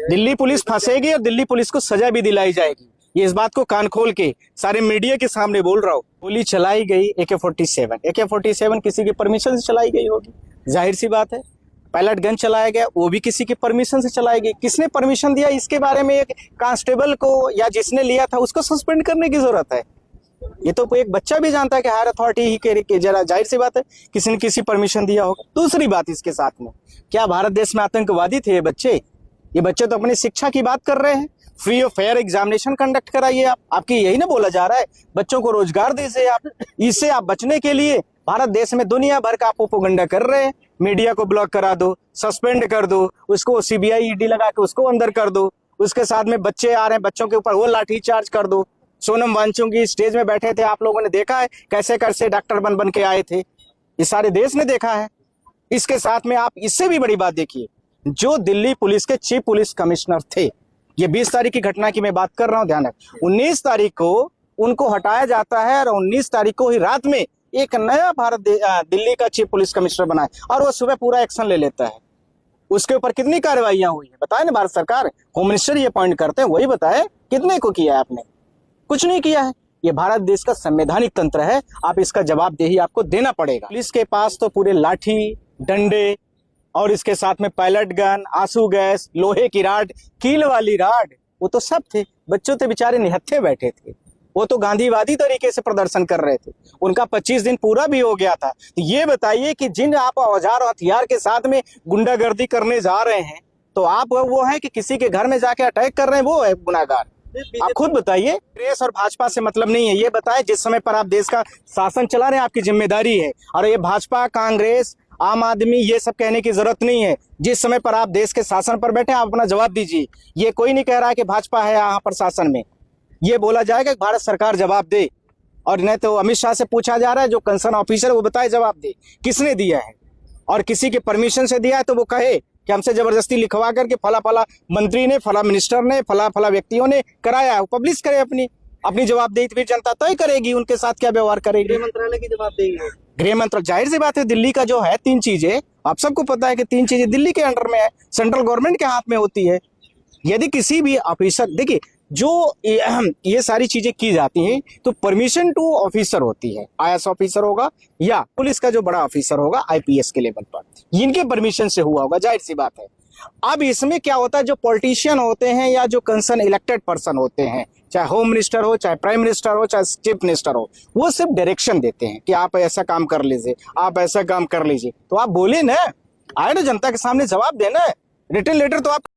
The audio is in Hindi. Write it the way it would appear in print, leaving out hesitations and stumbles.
दिल्ली पुलिस फंसेगी और दिल्ली पुलिस को सजा भी दिलाई जाएगी। ये इस बात को कान खोल के सारे मीडिया के सामने बोल रहा हूँ। गोली चलाई गई AK-47 किसी की परमिशन से चलाई गई होगी, जाहिर सी बात है। पायलट गन चलाया गया, वो भी किसी की परमिशन से चलाई गई। किसने परमिशन दिया, इसके बारे में एक कांस्टेबल को या जिसने लिया था उसको सस्पेंड करने की जरूरत है। ये तो एक बच्चा भी जानता है कि हायर अथॉरिटी ही के जरा, जाहिर सी बात है किसी ने किसी परमिशन दिया होगा। दूसरी बात इसके साथ में, क्या भारत देश में आतंकवादी थे ये बच्चे? ये बच्चे तो अपनी शिक्षा की बात कर रहे हैं। Free of fair examination conduct कराइए आप, आपकी यही ना बोला जा रहा है। बच्चों को रोजगार दीजिए आप। इससे आप बचने के लिए भारत देश में दुनिया भर का आप प्रोपेगेंडा कर रहे हैं। मीडिया को ब्लॉक करा दो, सस्पेंड कर दो, उसको CBI ED लगा के उसको अंदर कर दो। उसके साथ में बच्चे आ रहे हैं, बच्चों के ऊपर वो लाठी चार्ज कर दो। सोनम वांगचुक स्टेज में बैठे थे, आप लोगों ने देखा है कैसे कैसे डॉक्टर बन के आए थे, ये सारे देश ने देखा है। इसके साथ में आप इससे भी बड़ी बात देखिए, जो दिल्ली पुलिस के चीफ पुलिस कमिश्नर थे, ये 20 तारीख की घटना की मैं बात कर रहा हूं, ध्यान रखें। 19 तारीख को उनको हटाया जाता है और 19 तारीख को ही रात में एक नया दिल्ली का चीफ पुलिस कमिश्नर बना है और वो सुबह पूरा एक्शन ले लेता है। उसके ऊपर कितनी कार्रवाइयां हुई है बताए ना भारत सरकार, होम मिनिस्टर ये पॉइंट करते हैं, वही बताए कितने को किया है आपने? कुछ नहीं किया है। ये भारत देश का संवैधानिक तंत्र है, आप इसका जवाबदेही आपको देना पड़ेगा। पुलिस के पास तो पूरे लाठी डंडे और इसके साथ में पायलट गन, आंसू गैस, लोहे की राड, कील वाली राड, वो तो सब थे। बच्चों तो बेचारे निहत्थे बैठे थे, वो तो गांधीवादी तरीके से प्रदर्शन कर रहे थे। उनका 25 दिन पूरा भी हो गया था। तो ये बताइए कि जिन आप औजार और हथियार के साथ में गुंडागर्दी करने जा रहे हैं, तो आप वो है कि किसी के घर में जाके अटैक कर रहे हैं, वो है गुनाहगार? आप खुद बताइए। कांग्रेस और भाजपा से मतलब नहीं है, ये बताए जिस समय पर आप देश का शासन चला रहे हैं आपकी जिम्मेदारी है। और ये भाजपा, कांग्रेस, आम आदमी, ये सब कहने की जरूरत नहीं है। जिस समय पर आप देश के शासन पर बैठे, आप अपना जवाब दीजिए। ये कोई नहीं कह रहा है कि भाजपा है यहाँ पर शासन में, ये बोला जाएगा कि भारत सरकार जवाब दे। और नहीं तो अमित शाह से पूछा जा रहा है, जो कंसर्न ऑफिसर है वो बताए, जवाब दे किसने दिया है और किसी के परमिशन से दिया है तो वो कहे कि हमसे जबरदस्ती लिखवा करके फला फला मंत्री ने, फला मिनिस्टर ने, फला फला व्यक्तियों ने कराया है। वो पब्लिश करे, अपनी जवाबदेही फिर जनता तय करेगी उनके साथ क्या व्यवहार करेगी। गृह मंत्रालय की जवाबदेही है। गृह मंत्रालय, जाहिर सी बात है, दिल्ली का जो है 3 चीजें, आप सबको पता है कि 3 चीजें दिल्ली के अंडर में है, सेंट्रल गवर्नमेंट के हाथ में होती है। यदि किसी भी ऑफिसर, देखिए जो ये सारी चीजें की जाती हैं तो परमिशन टू ऑफिसर होती है, IAS ऑफिसर होगा या पुलिस का जो बड़ा ऑफिसर होगा IPS के लेवल पर, इनके परमिशन से हुआ होगा, जाहिर सी बात है। अब इसमें क्या होता है, जो पॉलिटिशियन होते हैं या जो कंसर्न इलेक्टेड पर्सन होते हैं, चाहे होम मिनिस्टर हो, चाहे प्राइम मिनिस्टर हो, चाहे चीफ मिनिस्टर हो, वो सिर्फ डायरेक्शन देते हैं कि आप ऐसा काम कर लीजिए, आप ऐसा काम कर लीजिए। तो आप बोले ना, आए ना जनता के सामने जवाब देना, रिटन लेटर तो आप